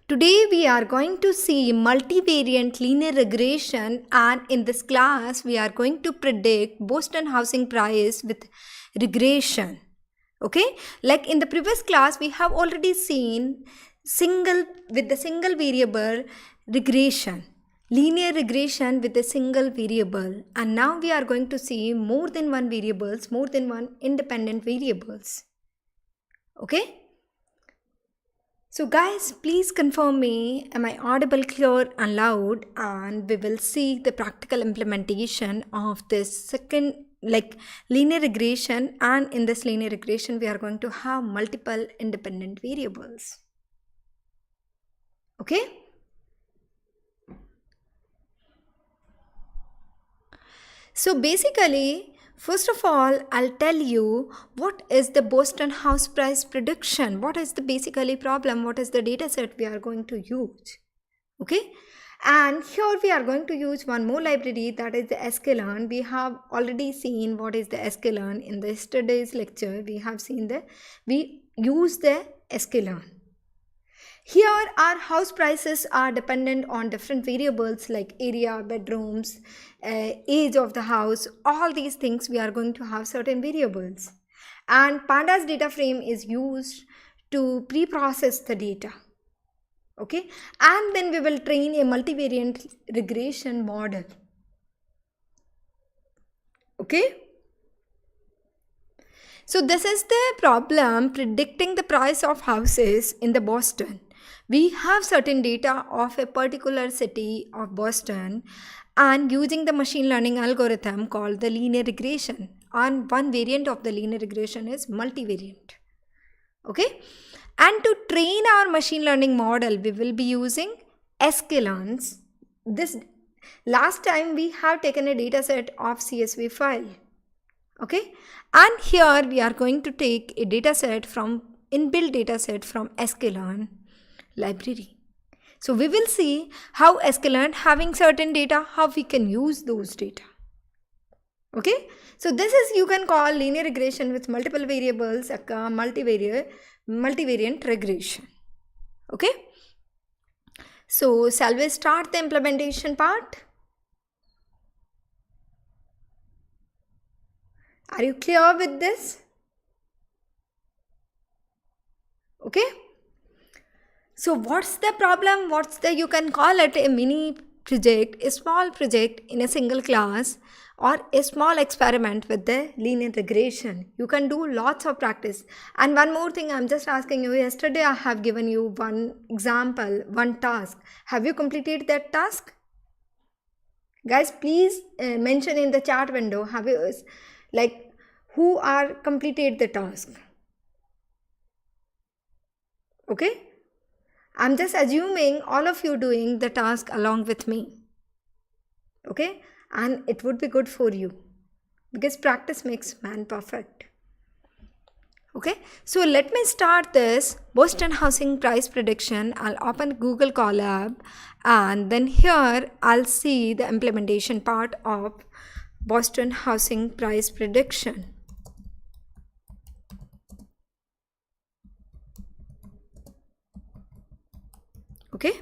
Today we are going to see multivariate linear regression, and in this class we are going to predict Boston housing price with regression. Okay, like in the previous class we have already seen single variable regression, linear regression with a single variable, and now we are going to see more than one independent variables. Okay. So guys, please confirm me, am I audible, clear and loud, and we will see the practical implementation of this second linear regression, and in this linear regression we are going to have multiple independent variables. Okay? So basically, first of all, I'll tell you what is the Boston house price prediction. What is the basically problem? What is the data set we are going to use? Okay. And here we are going to use one more library, that is the sklearn. We have already seen what is the sklearn in the yesterday's lecture. We use the sklearn. Here our house prices are dependent on different variables like area, bedrooms, age of the house. All these things we are going to have certain variables. And pandas data frame is used to pre-process the data. Okay, and then we will train a multivariate regression model. Okay. So this is the problem predicting the price of houses in the Boston. We have certain data of a particular city of Boston and using the machine learning algorithm called the linear regression. And one variant of the linear regression is multivariate. Okay. And to train our machine learning model, we will be using sklearns. This last time we have taken a data set of CSV file. Okay, and here we are going to take a data set from inbuilt data set from sklearn library. So we will see how sklearn having certain data, how we can use those data. Okay, so this is you can call linear regression with multiple variables, multivariate regression. Okay, so shall we start the implementation part? Are you clear with this? Okay. So what's the problem? You can call it a mini project, a small project in a single class, or a small experiment with the linear regression. You can do lots of practice. And one more thing, I'm just asking you, yesterday I have given you one example, one task. Have you completed that task? Guys, please mention in the chat window, have you, who are completed the task? Okay. I'm just assuming all of you doing the task along with me. Okay, and it would be good for you because practice makes man perfect. Okay, so let me start this Boston housing price prediction. I'll open Google Colab and then here I'll see the implementation part of Boston housing price prediction. Okay,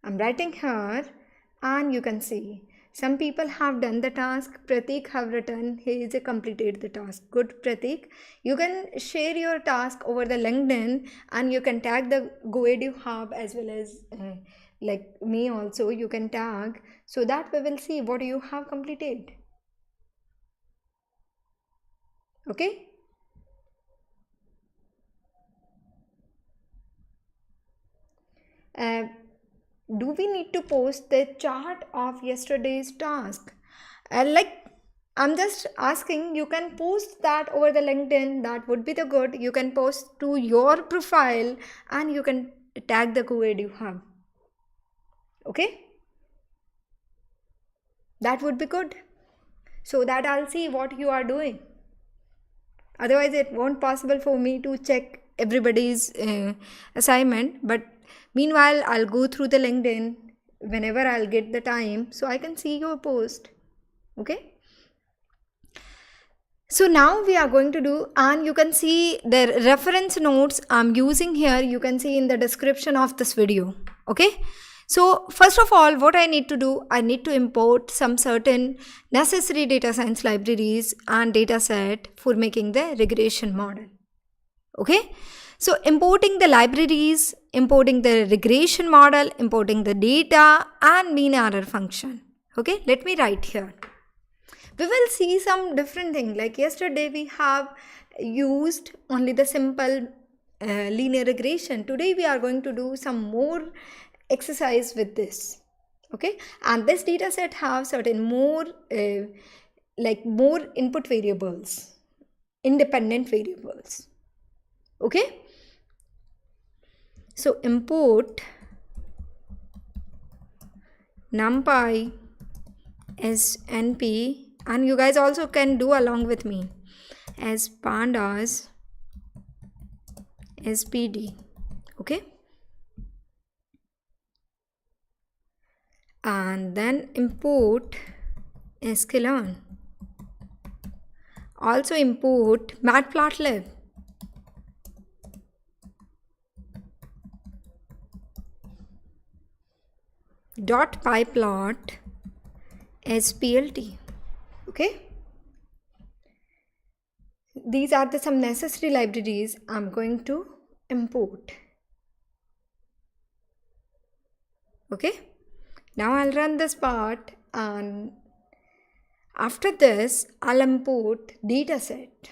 I'm writing here and you can see some people have done the task. Pratik have written he is completed the task. Good, Pratik. You can share your task over the LinkedIn and you can tag the GoEdu Hub as well as like me also. You can tag so that we will see what you have completed. Okay. Do we need to post the chart of yesterday's task? I'm just asking, you can post that over the LinkedIn, that would be the good. You can post to your profile and you can tag the GoEdu Hub. Okay, that would be good so that I'll see what you are doing. Otherwise it won't possible for me to check everybody's assignment, but meanwhile I'll go through the LinkedIn whenever I'll get the time so I can see your post. Okay, So now we are going to do, and you can see the reference notes I'm using here, you can see in the description of this video. Okay. So first of all, what I need to do, I need to import some certain necessary data science libraries and data set for making the regression model. Okay. So importing the libraries, importing the regression model, importing the data and mean error function. Okay. Let me write here. We will see some different thing. Like yesterday we have used only the simple linear regression. Today we are going to do some more exercise with this. Okay, and this data set have certain more more input variables, independent variables. Okay, so import numpy as np, and you guys also can do along with me, as pandas spd. Okay, and then import sklearn. Also import matplotlib. .pyplot splt. Okay, these are the some necessary libraries I'm going to import. Okay, now I'll run this part, and after this I'll import dataset.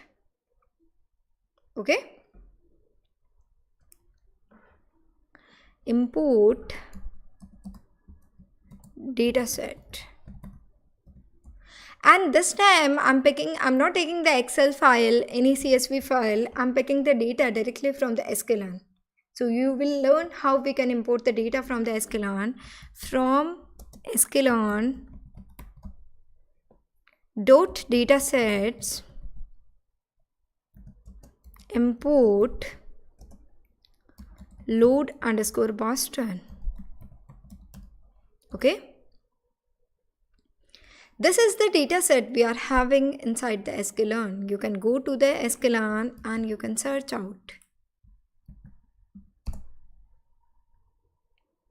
Okay, import dataset. And this time I'm not taking the Excel file, any CSV file, I'm picking the data directly from the sklearn. So you will learn how we can import the data from the sklearn. From sklearn dot datasets import load underscore Boston. Okay, this is the data set we are having inside the sklearn. You can go to the sklearn and you can search out.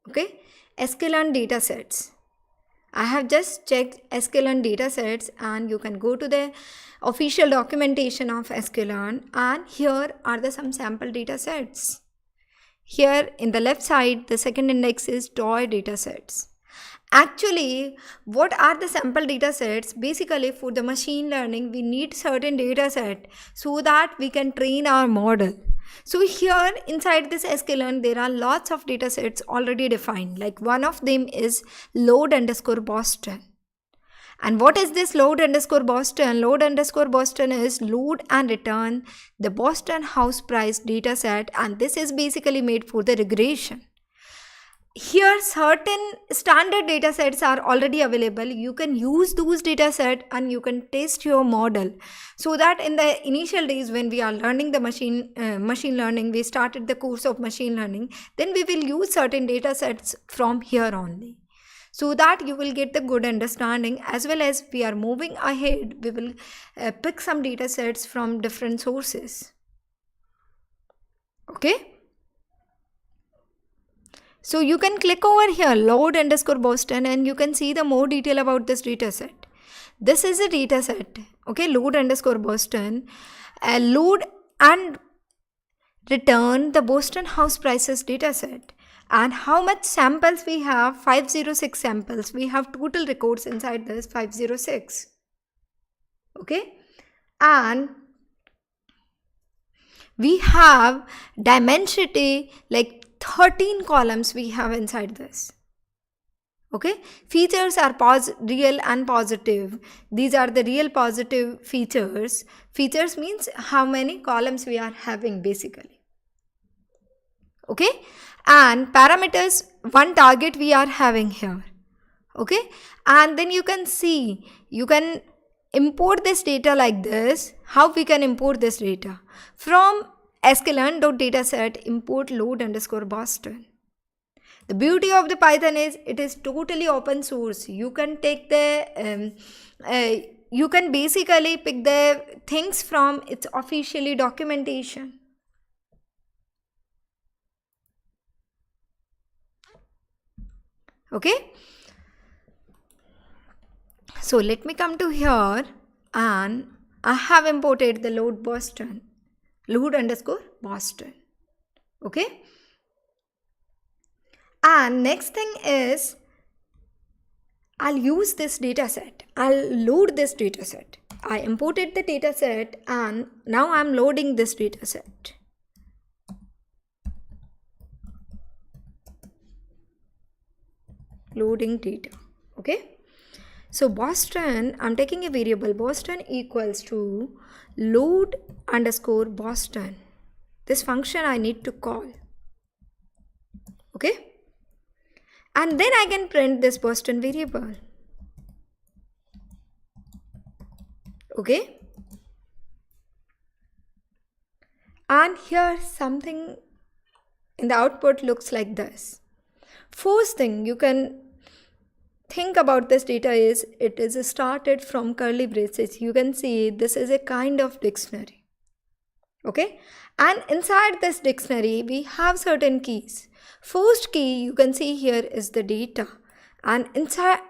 Okay, sklearn datasets. I have just checked sklearn datasets, and you can go to the official documentation of sklearn, and here are the some sample datasets. Here in the left side, the second index is toy datasets. Actually, what are the sample data sets? Basically, for the machine learning, we need certain data set so that we can train our model. So here inside this sklearn, there are lots of data sets already defined. Like one of them is load underscore Boston. And what is this load underscore Boston? Load underscore Boston is load and return the Boston house price data set, and this is basically made for the regression. Here certain standard data sets are already available. You can use those data set and you can test your model, so that in the initial days when we are learning the machine learning, we started the course of machine learning, then we will use certain data sets from here only, so that you will get the good understanding. As well as we are moving ahead, we will pick some data sets from different sources. Okay, so you can click over here load underscore Boston, and you can see the more detail about this data set. This is a data set. Okay, load underscore Boston, load and return the Boston house prices data set. And how much samples we have? 506 samples. We have total records inside this 506. Okay, and we have dimensionality, like 13 columns we have inside this. Okay, features are real and positive. These are the real positive features. Features means how many columns we are having basically. Okay, and parameters, one target we are having here. Okay, and then you can see, you can import this data like this. How we can import this data? From sklearn.dataset import load underscore Boston. The beauty of the Python is it is totally open source. You can take the you can basically pick the things from its officially documentation. Okay. So let me come to here, and I have imported the load Boston, load underscore Boston. Okay. And next thing is, I'll use this dataset. I'll load this dataset. I imported the dataset and now I'm loading this dataset. Loading data. Okay. So Boston, I'm taking a variable Boston equals to load underscore Boston. This function I need to call. Okay. And then I can print this Boston variable. Okay. And here something in the output looks like this. First thing you can think about this data is it is started from curly braces. You can see this is a kind of dictionary. Okay. And inside this dictionary we have certain keys. First key you can see here is the data, and inside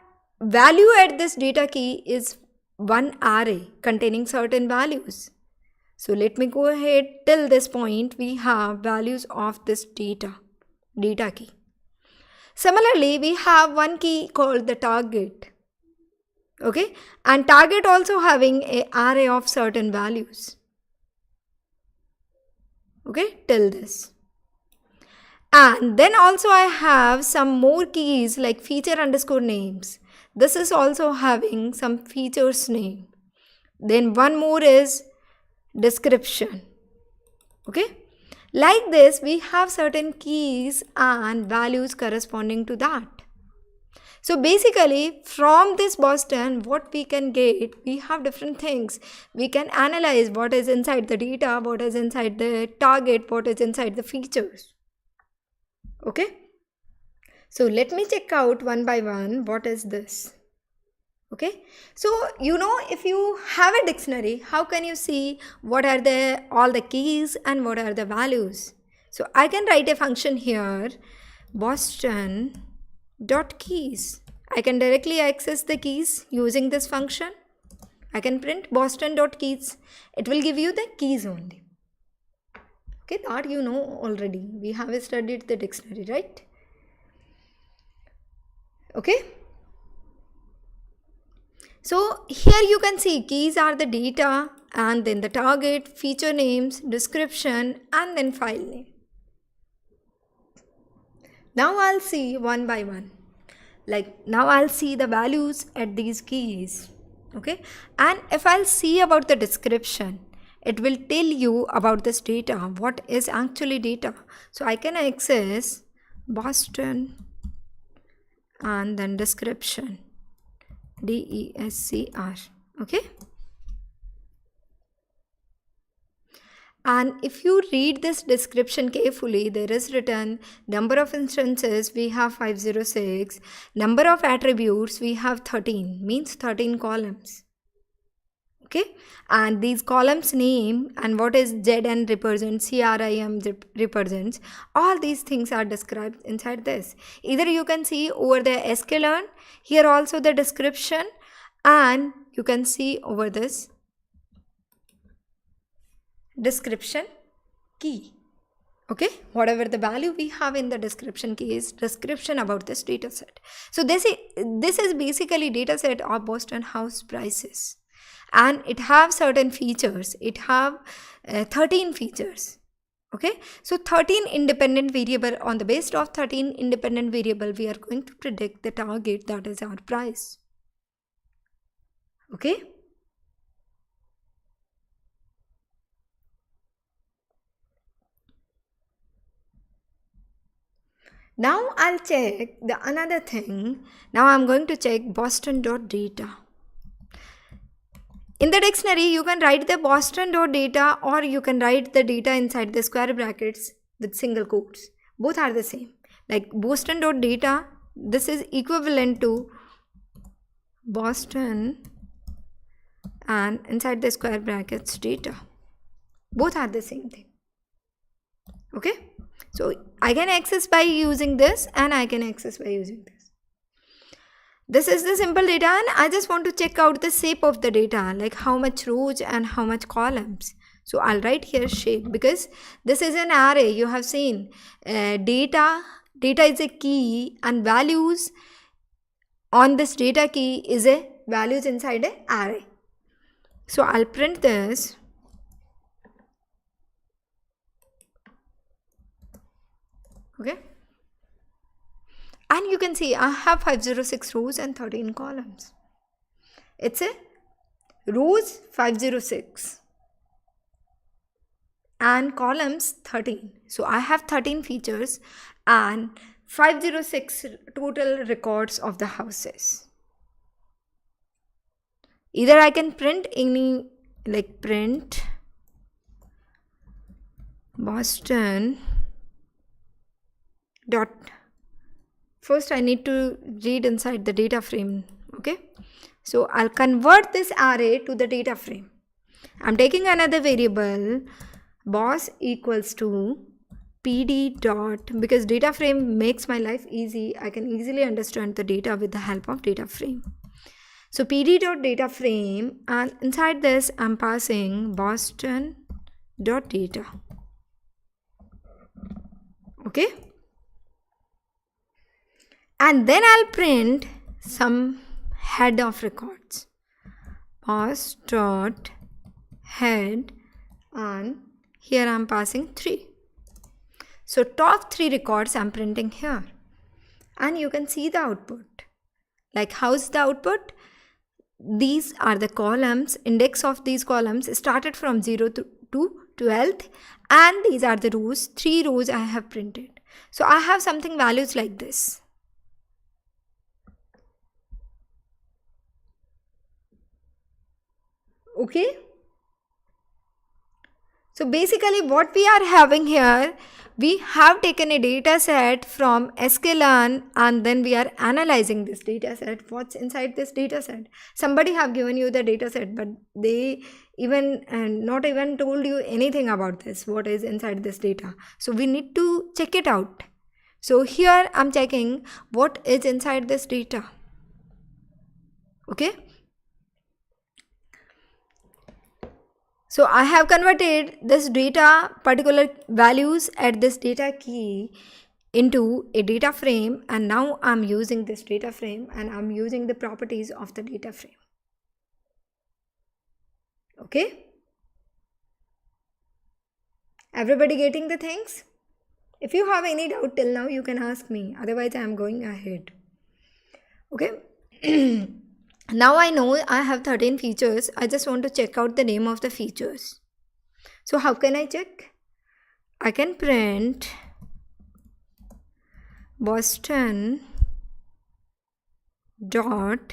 value at this data key is one array containing certain values. So let me go ahead. Till this point we have values of this data key. Similarly, we have one key called the target. Okay, and target also having an array of certain values. Okay, till this. And then also I have some more keys like feature underscore names. This is also having some features name. Then one more is description. Okay. Like this, we have certain keys and values corresponding to that. So basically, from this Boston, what we can get, we have different things. We can analyze what is inside the data, what is inside the target, what is inside the features. Okay. So let me check out one by one what is this. Okay. So if you have a dictionary, how can you see what are all the keys and what are the values? So I can write a function here, Boston.keys. I can directly access the keys using this function. I can print Boston.keys. It will give you the keys only. Okay, that you know already. We have studied the dictionary, right? Okay. So here you can see keys are the data, and then the target, feature names, description, and then file name. Now I'll see one by one. Like now I'll see the values at these keys. Okay. And if I'll see about the description, it will tell you about this data, what is actually data. So I can access Boston and then description. DESCR. Okay. And if you read this description carefully, there is written number of instances we have 506, number of attributes we have 13, means 13 columns. Okay, and these columns name and what is ZN represents, CRIM represents, all these things are described inside this. Either you can see over the sklearn, here also the description, and you can see over this description key. Okay, whatever the value we have in the description key is description about this data set. So this is basically data set of Boston house prices. And it have certain features. It have 13 features. Okay. So 13 independent variable. On the basis of 13 independent variable, we are going to predict the target, that is our price. Okay. Now I'll check the another thing. Now I'm going to check Boston.data. In the dictionary, you can write the Boston.data or you can write the data inside the square brackets with single quotes. Both are the same. Like Boston.data, this is equivalent to Boston and inside the square brackets data. Both are the same thing. Okay, so I can access by using this and I can access by using this. This is the simple data, and I just want to check out the shape of the data, like how much rows and how much columns. So I'll write here shape, because this is an array. You have seen data is a key, and values on this data key is a values inside a array. So I'll print this. Okay, and you can see I have 506 rows and 13 columns. It's a rows 506 and columns 13. So I have 13 features and 506 total records of the houses. Either I can print any, like print Boston dot. First I need to read inside the data frame. Okay, so I'll convert this array to the data frame. I'm taking another variable, boss equals to pd dot, because data frame makes my life easy. I can easily understand the data with the help of data frame. So pd dot data frame, and inside this I'm passing Boston dot data. Okay, and then I'll print some head of records, boss dot head, and here I'm passing 3. So top 3 records I'm printing here, and you can see the output. Like, how's the output? These are the columns. Index of these columns started from 0 to 12th, and these are the rows. 3 rows I have printed. So I have something values like this. Okay, so basically what we are having here, we have taken a data set from sklearn, and then we are analyzing this data set. What's inside this data set? Somebody have given you the data set, but they even not even told you anything about this, what is inside this data. So we need to check it out. So here I'm checking what is inside this data. Okay, so I have converted this data, particular values at this data key, into a data frame, and now I'm using this data frame and I'm using the properties of the data frame. Okay, everybody getting the things? If you have any doubt till now, you can ask me, otherwise I am going ahead. Okay. Now I know I have 13 features. I just want to check out the name of the features. So how can I check? I can print Boston dot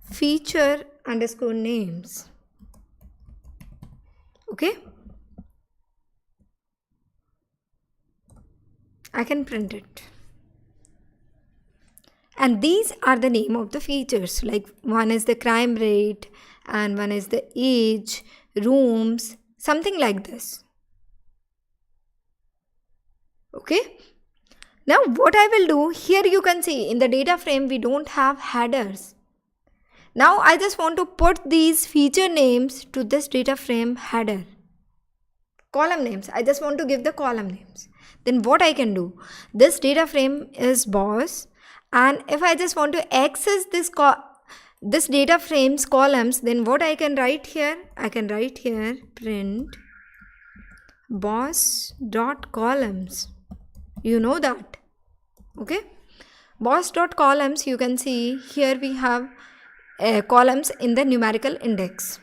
feature underscore names. Okay, I can print it. And these are the name of the features, like one is the crime rate and one is the age, rooms, something like this. Okay, now what I will do, here you can see in the data frame we don't have headers. Now I just want to put these feature names to this data frame header. Column names, I just want to give the column names. Then what I can do, this data frame is boss, and if I just want to access this data frame's columns, then what I can write here? I can write here print boss dot columns. You know that. Okay, boss dot columns, you can see here we have columns in the numerical index.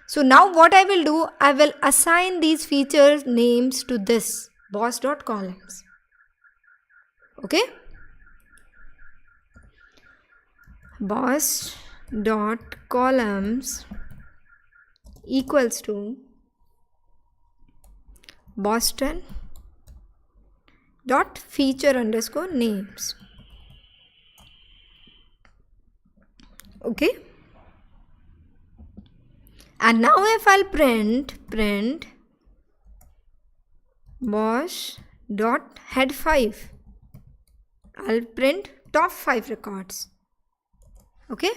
So now what I will do, I will assign these features names to this boss dot columns. Okay, boss dot columns equals to Boston dot feature underscore names. Okay, And now if I'll print boss dot head 5, I'll print top 5 records. Okay,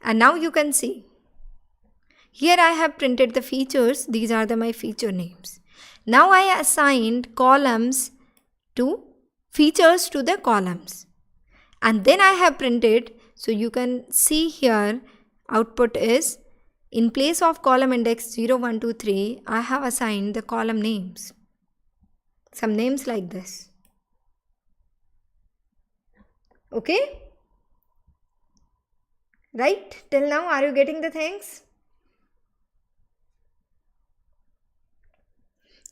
and now you can see here I have printed the features. These are my feature names. Now I assigned columns to features to the columns, and then I have printed. So you can see here output is in place of column index 0, 1, 2, 3, I have assigned the column names. Some names like this. Okay? Right? Till now, are you getting the things?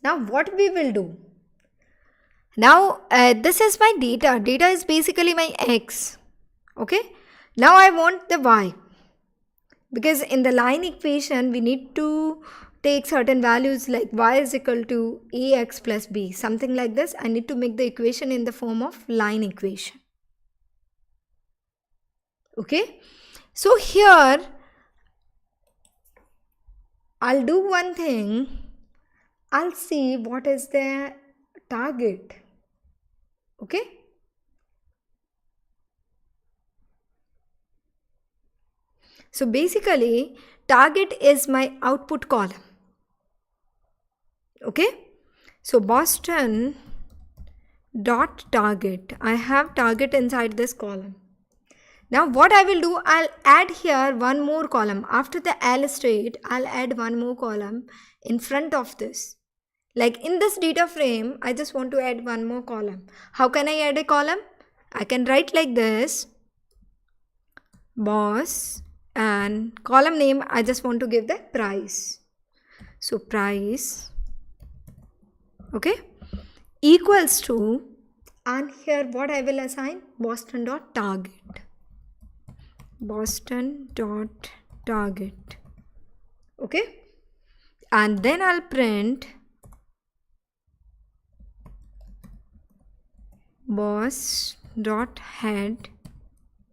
Now what we will do? Now this is my data. Data is basically my X. Okay? Now I want the Y. Because in the line equation, we need to take certain values like y is equal to ax plus b. Something like this. I need to make the equation in the form of line equation. Okay? So here, I'll do one thing. I'll see what is the target. Okay? So basically, target is my output column. Okay? So Boston dot target. I have target inside this column. Now what I will do, I'll add here one more column. After the L state, I'll add one more column in front of this. Like in this data frame, I just want to add one more column. How can I add a column? I can write like this. Boss and column name, I just want to give the price. So price, okay, equals to, and here what I will assign, Boston dot target. Boston dot target. Okay, and then I'll print boss dot head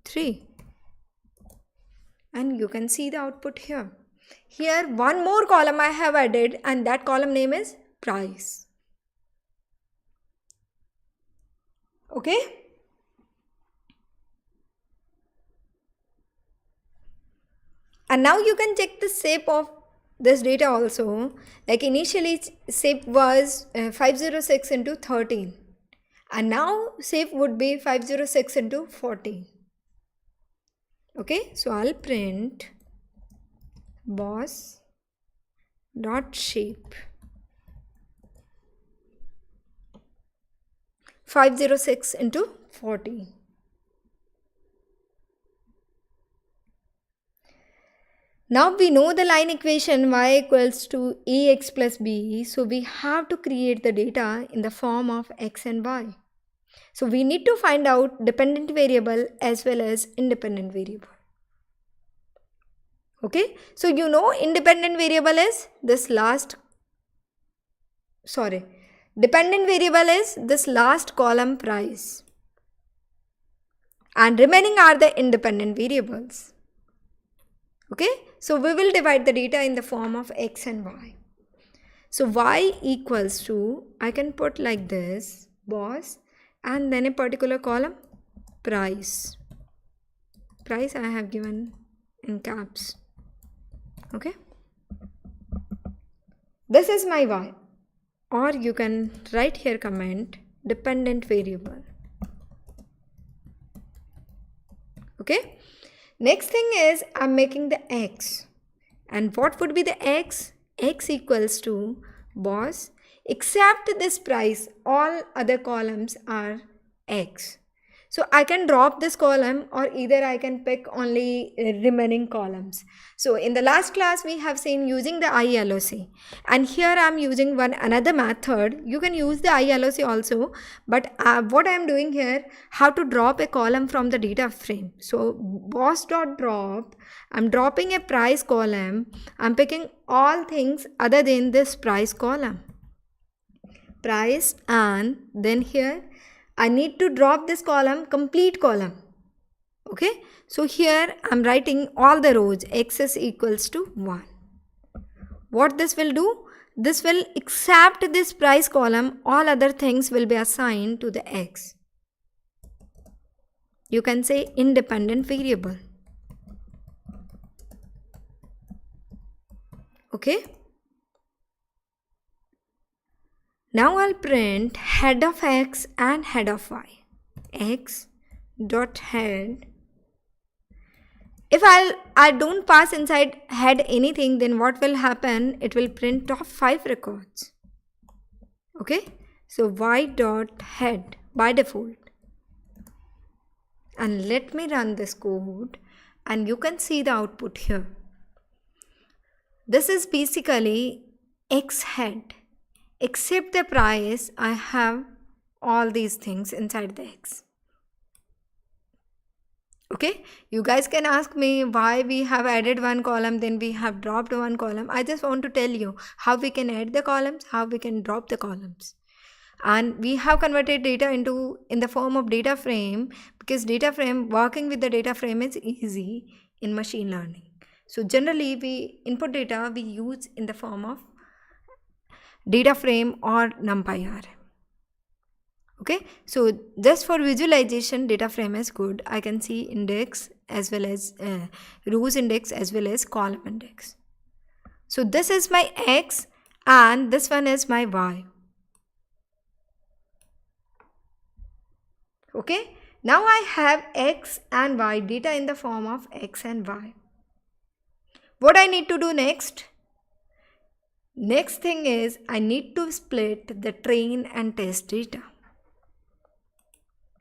3, and you can see the output here. Here one more column I have added, and that column name is price. Okay, and now you can check the shape of this data also. Like initially shape was 506 into 13, and now shape would be 506 into 14. Okay, so I'll print boss dot shape 506 into 14. Now we know the line equation y equals to ax plus b, so we have to create the data in the form of x and y. So we need to find out dependent variable as well as independent variable. Okay, so you know independent variable is this last, dependent variable is this last column price, and remaining are the independent variables. Okay, so we will divide the data in the form of x and y. So y equals to, I can put like this, boss, and then a particular column, price. Price I have given in caps. Okay, this is my y, or you can write here comment dependent variable. Okay, next thing is I'm making the x, and what would be the x? X equals to boss, except this price, all other columns are x. So I can drop this column, or either I can pick only remaining columns. So in the last class we have seen using the ILOC, and here I am using another method. You can use the ILOC also, but what I am doing here, how to drop a column from the data frame. So boss dot drop, I'm dropping a price column. I'm picking all things other than this price column. Price, and then here I need to drop this column, complete column. Okay, so here I'm writing all the rows x is equals to 1. What this will do? This will accept this price column, all other things will be assigned to the x. You can say independent variable. Okay. Now I'll print head of x and head of y. X dot head. If I don't pass inside head anything, then what will happen? It will print top 5 records. Okay. So y dot head by default. And let me run this code and you can see the output here. This is basically x head. Except the price, I have all these things inside the x. Okay, you guys can ask me why we have added one column, then we have dropped one column. I just want to tell you how we can add the columns, how we can drop the columns. And we have converted data in the form of data frame, because data frame, working with the data frame is easy in machine learning. So generally we input data we use in the form of data frame or NumPy. Okay, so just for visualization, data frame is good. I can see index as well as rows index as well as column index. So this is my x and this one is my y. Okay, now I have x and y data in the form of x and y. What I need to do next? Next thing is I need to split the train and test data.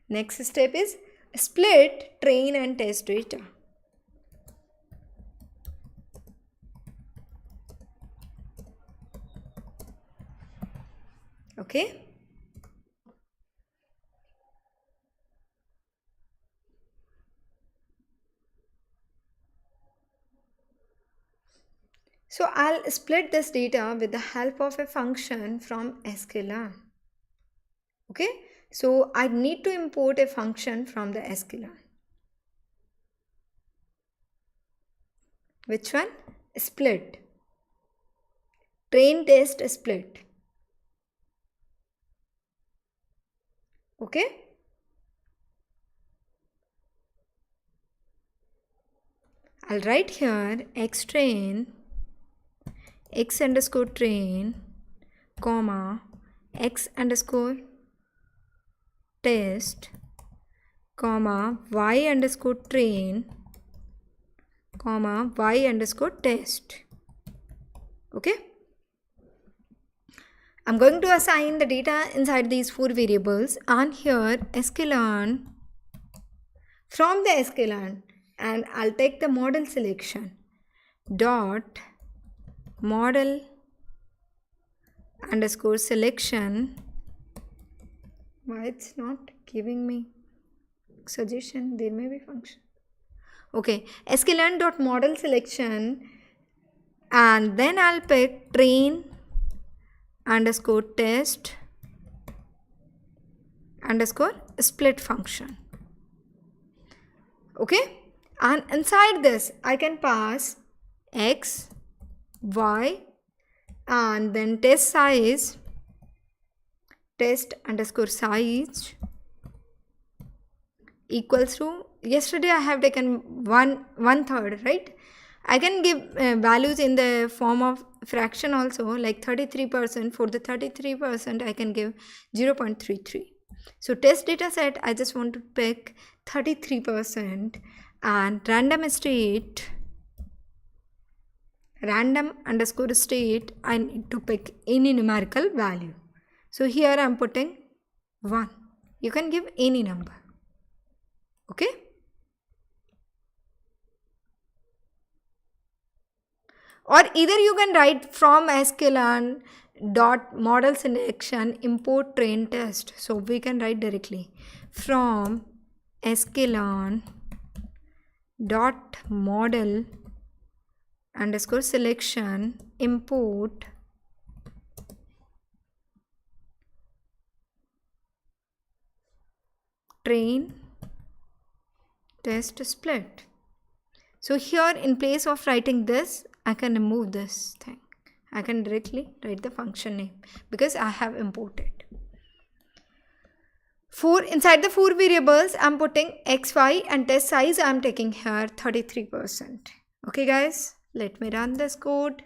Next step is split train and test data. Okay. So I'll split this data with the help of a function from sklearn. Okay. So I need to import a function from the sklearn. Which one? Split. Train test split. Okay. I'll write here x train, x underscore train, comma, x underscore test, comma, y underscore train, comma, y underscore test. Okay. I'm going to assign the data inside these 4 variables, and here sklearn, from the sklearn, and I'll take the model selection dot model underscore selection. Why it's not giving me suggestion? There may be function. Okay, sklearn dot model selection, and then I'll pick train underscore test underscore split function. Okay, and inside this I can pass x, y, and then test size, test underscore size equals to, yesterday I have taken 1/3, right? I can give values in the form of fraction also, like 33%. For the 33% I can give 0.33. So test data set, I just want to pick 33%, and random underscore state, I need to pick any numerical value. So here I am putting 1. You can give any number. Okay. Or either you can write from sklearn dot model selection import train test. So we can write directly from sklearn dot model underscore selection import train test split. So here, in place of writing this, I can remove this thing. I can directly write the function name because I have imported. Inside the 4 variables, I'm putting x, y, and test size I'm taking here 33%. Okay guys, let me run this code.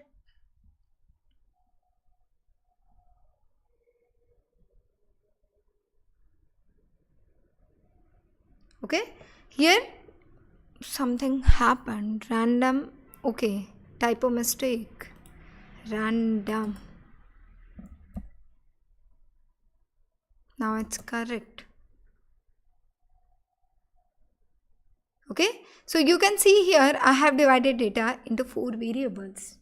Okay, here something happened, random, okay, typo mistake, random. Now it's correct. Okay, so you can see here I have divided data into 4 variables.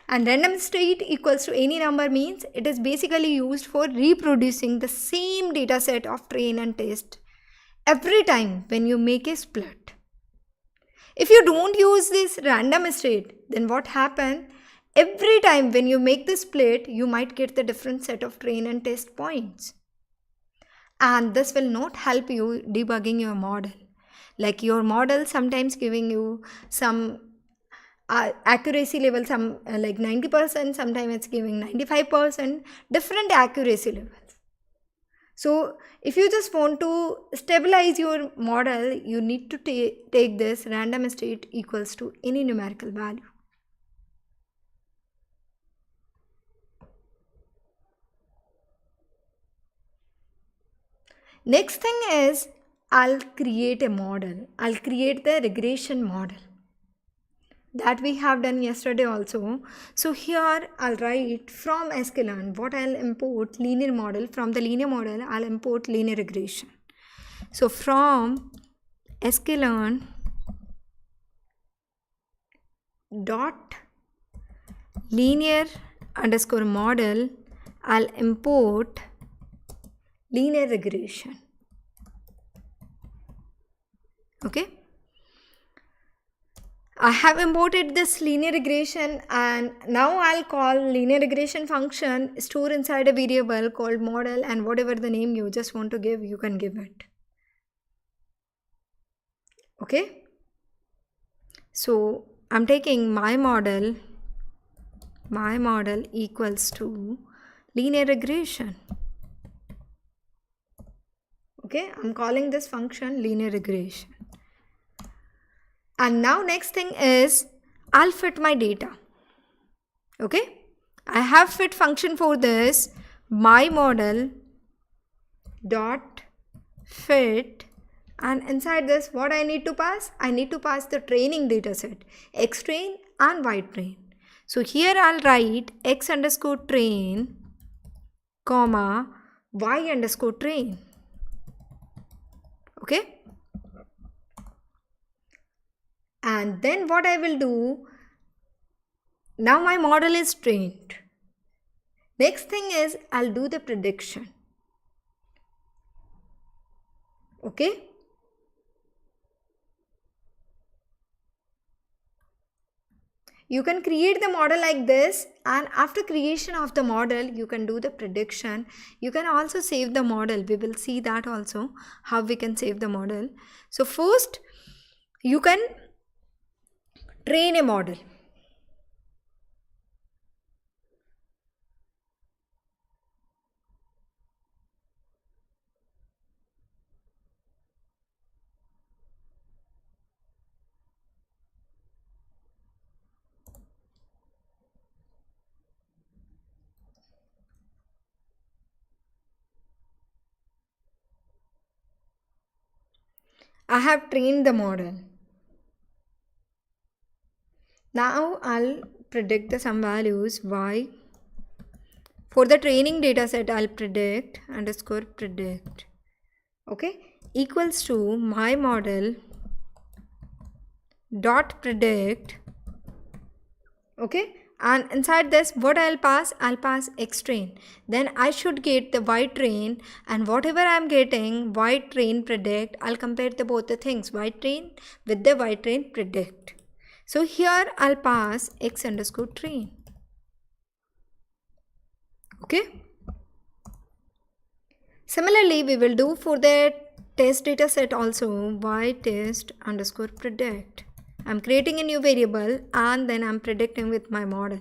And random state equals to any number means it is basically used for reproducing the same data set of train and test every time when you make a split. If you don't use this random state, then what happens? Every time when you make the split, you might get the different set of train and test points. And this will not help you debugging your model. Like your model sometimes giving you some accuracy level, some like 90%, sometimes it's giving 95%, different accuracy levels. So if you just want to stabilize your model, you need to take this random state equals to any numerical value. Next thing is I'll create a model. I'll create the regression model that we have done yesterday also. So here I'll write from sklearn what I'll import linear model. From the linear model I'll import linear regression. So from sklearn dot linear underscore model I'll import linear regression. Okay, I have imported this linear regression, and now I'll call linear regression function store inside a variable called model, and whatever the name you just want to give, you can give it. Okay, so I'm taking my model equals to linear regression. Okay, I'm calling this function linear regression. And now next thing is I'll fit my data. Okay, I have fit function for this, my model dot fit, and inside this what I need to pass? I need to pass the training data set, x train and y train. So here I'll write x underscore train comma y underscore train. Okay, and then what I will do, now my model is trained. Next thing is I'll do the prediction. Okay, you can create the model like this, and after creation of the model you can do the prediction. You can also save the model. We will see that also, how we can save the model. So first you can train a model. I have trained the model. Now I'll predict the some values y. For the training data set I'll predict underscore predict. Okay, equals to my model dot predict. Okay, and inside this what I'll pass x train. Then I should get the y train, and whatever I'm getting y train predict, I'll compare the both the things, y train with the y train predict. So here I'll pass x underscore train. Okay, similarly we will do for the test data set also y test underscore predict. I'm creating a new variable and then I'm predicting with my model.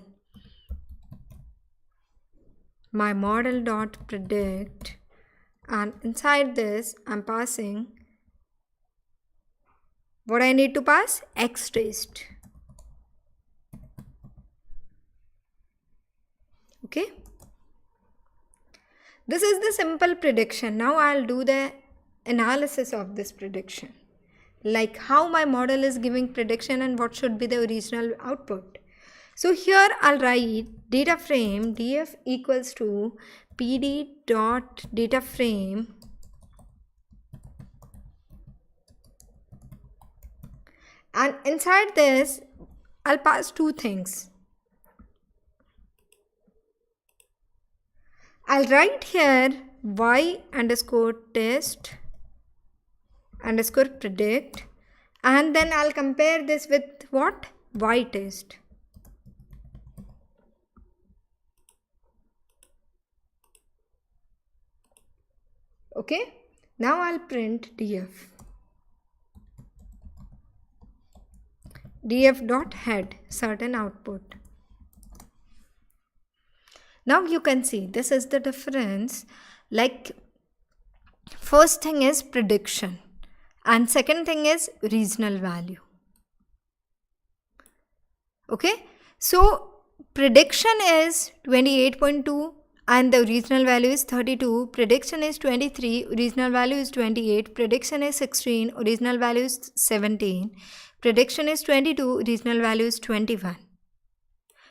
My model dot predict, and inside this I'm passing what I need to pass, x test. Okay, this is the simple prediction. Now I'll do the analysis of this prediction, like how my model is giving prediction and what should be the original output. So here I'll write data frame df equals to pd dot data frame and inside this I'll pass two things. I'll write here y underscore test underscore predict, and then I'll compare this with what, y test. Okay, now I'll print df dot head certain output. Now you can see this is the difference. Like, first thing is prediction and second thing is regional value. Okay, so prediction is 28.2 and the original value is 32. Prediction is 23, original value is 28. Prediction is 16, original value is 17. Prediction is 22, original value is 21.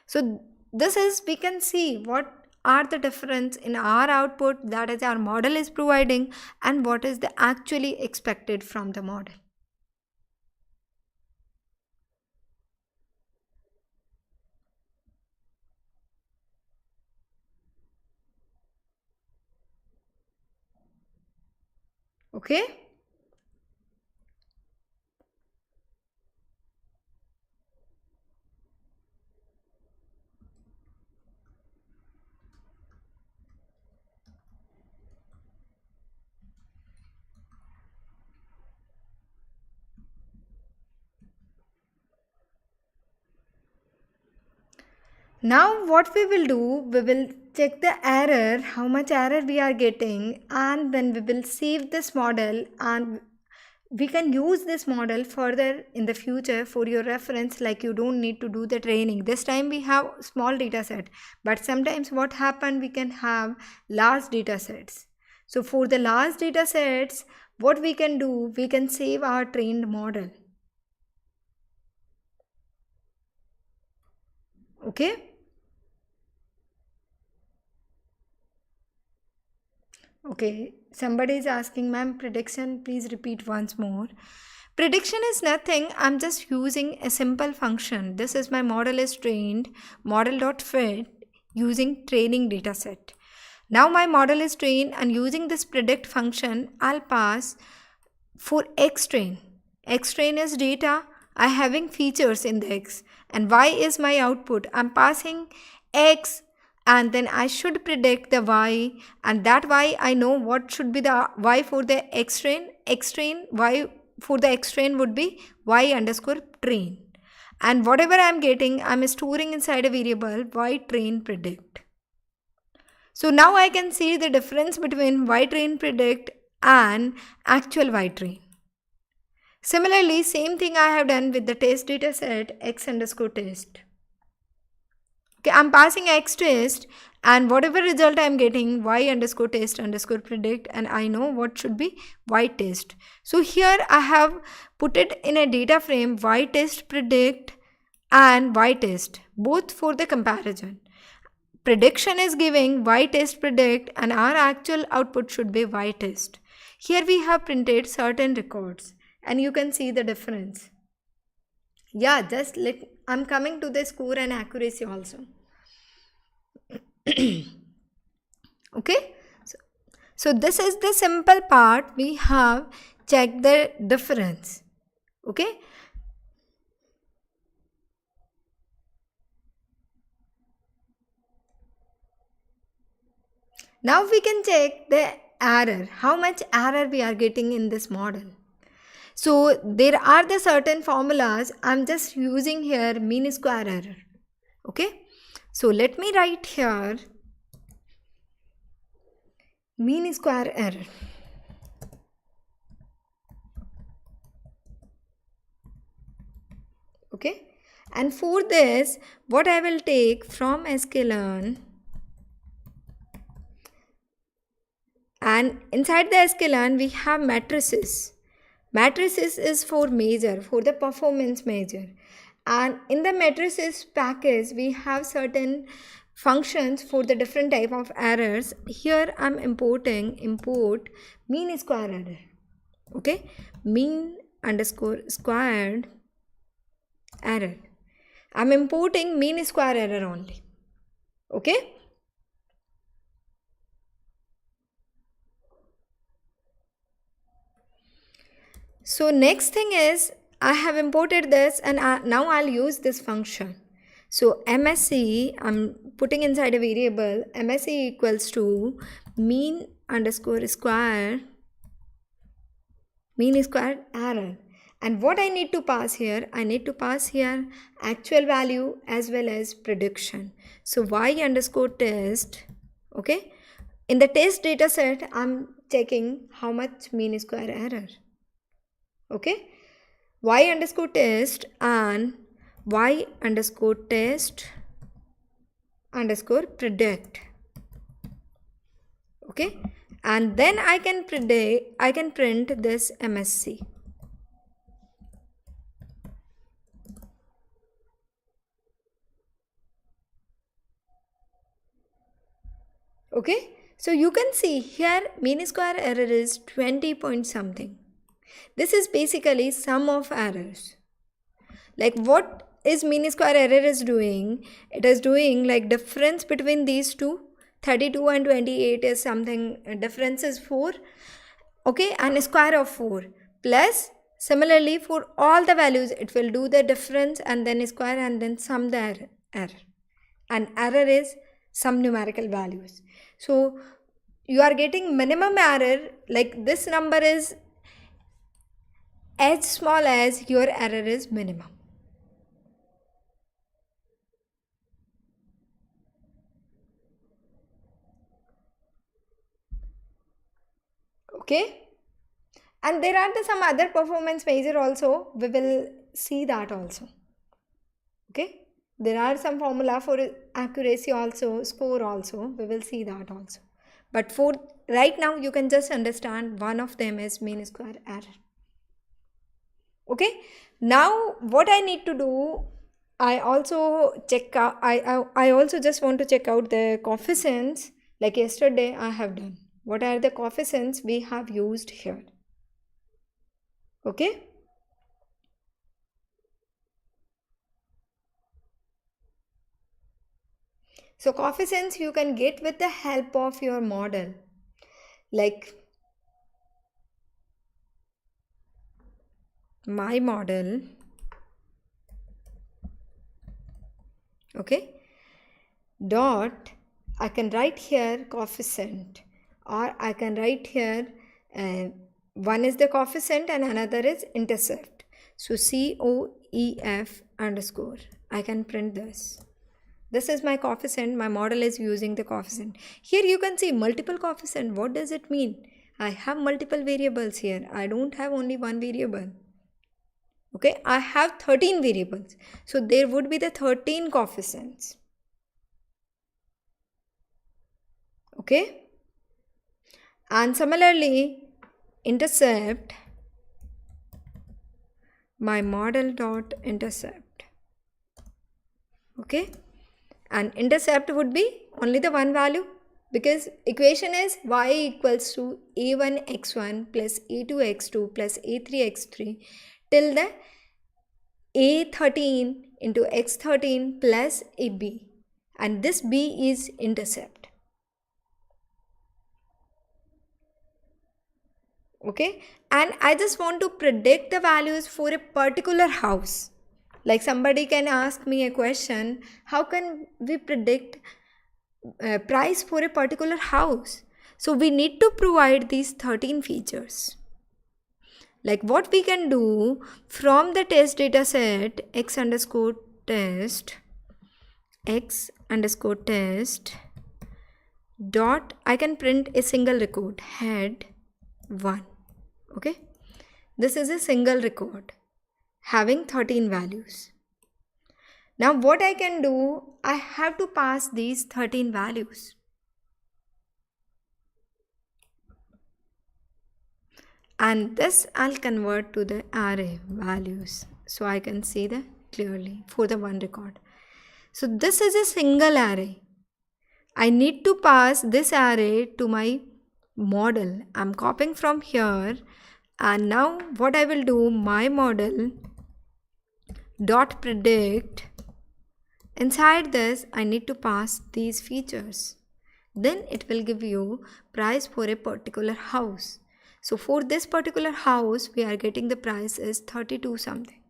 So this is, we can see what are the difference in our output, that is our model is providing, and what is the actually expected from the model. Okay. Now what we will do, we will check the error, how much error we are getting, and then we will save this model and we can use this model further in the future for your reference. Like, you don't need to do the training. This time we have small data set, but sometimes what happen, we can have large data sets. So for the large data sets, what we can do, we can save our trained model. Okay. Okay, somebody is asking, ma'am, prediction, please repeat once more. Prediction is nothing. I'm just using a simple function. This is my model is trained, model.fit using training data set. Now my model is trained and using this predict function, I'll pass for x train. X train is data, I having features in the x, and y is my output. I'm passing x and then I should predict the y, and that y I know what should be the y for the x train. X train, y for the x train would be y underscore train, and whatever I'm getting, I'm storing inside a variable y train predict. So now I can see the difference between y train predict and actual y train. Similarly, same thing I have done with the test data set x underscore test. Okay, I'm passing x test and whatever result I'm getting y underscore test underscore predict, and I know what should be y test. So here I have put it in a data frame y test predict and y test, both for the comparison. Prediction is giving y test predict and our actual output should be y test. Here we have printed certain records and you can see the difference. Yeah, just I'm coming to the score and accuracy also. Okay, so this is the simple part. We have checked the difference. Okay, now we can check the error, how much error we are getting in this model. So there are the certain formulas. I'm just using here mean square error. Okay, so let me write here mean square error. Okay, and for this what I will take from sklearn, and inside the sklearn we have matrices. Matrices is for measure, for the performance measure, and in the matrices package we have certain functions for the different type of errors. Here I'm importing import mean square error. Okay, mean underscore squared error. I'm importing mean square error only. Okay, so next thing is I have imported this, and now I'll use this function. So MSE, I'm putting inside a variable MSE equals to mean underscore square error. And what I need to pass here, I need to pass here actual value as well as prediction. So y underscore test. Okay, in the test data set I'm checking how much mean square error. Okay, y underscore test and y underscore test underscore predict. Okay, and then I can print this MSC. Okay, so you can see here mean square error is 20 point something. This is basically sum of errors. Like what is mean square error is doing? It is doing like difference between these two. 32 and 28 is something, difference is 4. Okay, and square of 4 plus similarly for all the values it will do the difference and then square and then sum the error. And error is some numerical values. So you are getting minimum error, like this number is as small as your error is minimum. Okay, and there are some other performance measure also, we will see that also. Okay, there are some formula for accuracy also, score also, we will see that also. But for right now you can just understand one of them is mean square error. Okay, now what I need to do, I also check out, I also just want to check out the coefficients like yesterday I have done. What are the coefficients we have used here? Okay, so coefficients you can get with the help of your model, like my model. Okay, dot, I can write here coefficient, or I can write here one is the coefficient and another is intercept. So COEF underscore, I can print this. This is my coefficient, my model is using the coefficient. Here you can see multiple coefficient. What does it mean? I have multiple variables here. I don't have only one variable. Okay, I have 13 variables. So there would be the 13 coefficients. Okay, and similarly intercept, my model dot intercept. Okay, and intercept would be only the one value, because equation is y equals to a1x1 plus a2x2 plus a3x3 till the a13 into x13 plus a b, and this b is intercept. Okay, and I just want to predict the values for a particular house. Like somebody can ask me a question, how can we predict price for a particular house? So we need to provide these 13 features. Like what we can do from the test data set x underscore test dot, I can print a single record head 1. Okay, this is a single record having 13 values. Now what I can do, I have to pass these 13 values. And this I'll convert to the array values so I can see that clearly for the one record. So this is a single array. I need to pass this array to my model. I'm copying from here, and now what I will do, my model dot predict, inside this I need to pass these features. Then it will give you price for a particular house. So for this particular house we are getting the price is 32 something.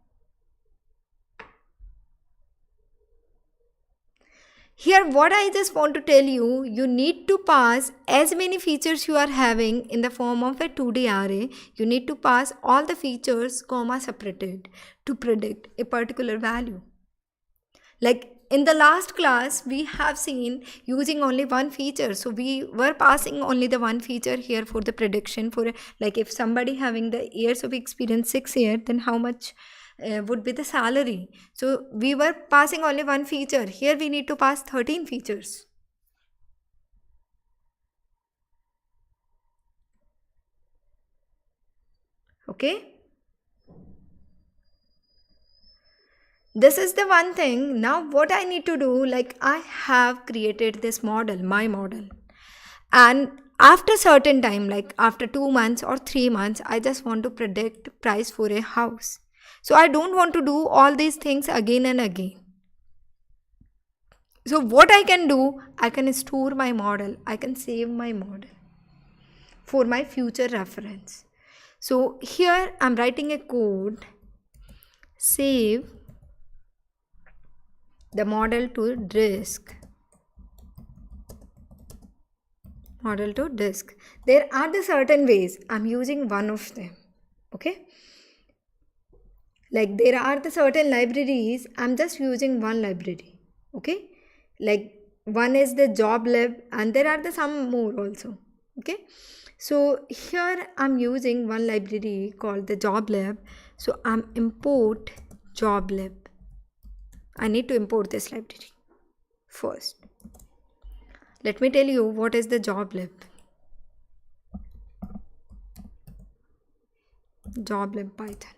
Here what I just want to tell you, you need to pass as many features you are having in the form of a 2D array. You need to pass all the features comma separated to predict a particular value. Like in the last class we have seen using only one feature, so we were passing only the one feature here for the prediction. For like if somebody having the years of experience 6 years, then how much would be the salary. So we were passing only one feature. Here we need to pass 13 features. Okay, this is the one thing. Now what I need to do, like I have created this model, my model, and after certain time, like after 2 months or 3 months, I just want to predict price for a house. So I don't want to do all these things again and again. So what I can do, I can store my model, I can save my model for my future reference. So here I'm writing a code, save the model to disk. Model to disk. There are the certain ways. I'm using one of them. Okay. Like there are the certain libraries. I'm just using one library. Okay. Like one is the JobLib, and there are the some more also. Okay. So here I'm using one library called the JobLib. So I'm import JobLib. I need to import this library first. Let me tell you what is the JobLib. JobLib Python.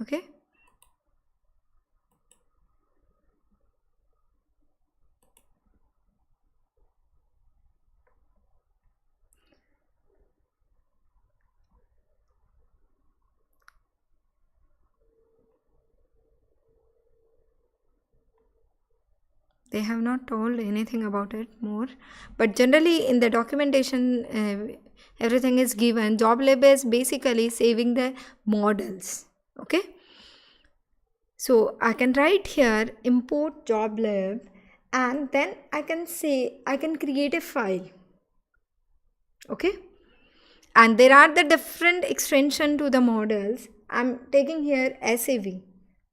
Okay. They have not told anything about it more, but generally in the documentation everything is given. JobLib is basically saving the models. Okay, so I can write here import JobLib, and then I can say I can create a file. Okay, and there are the different extension to the models. I'm taking here SAV.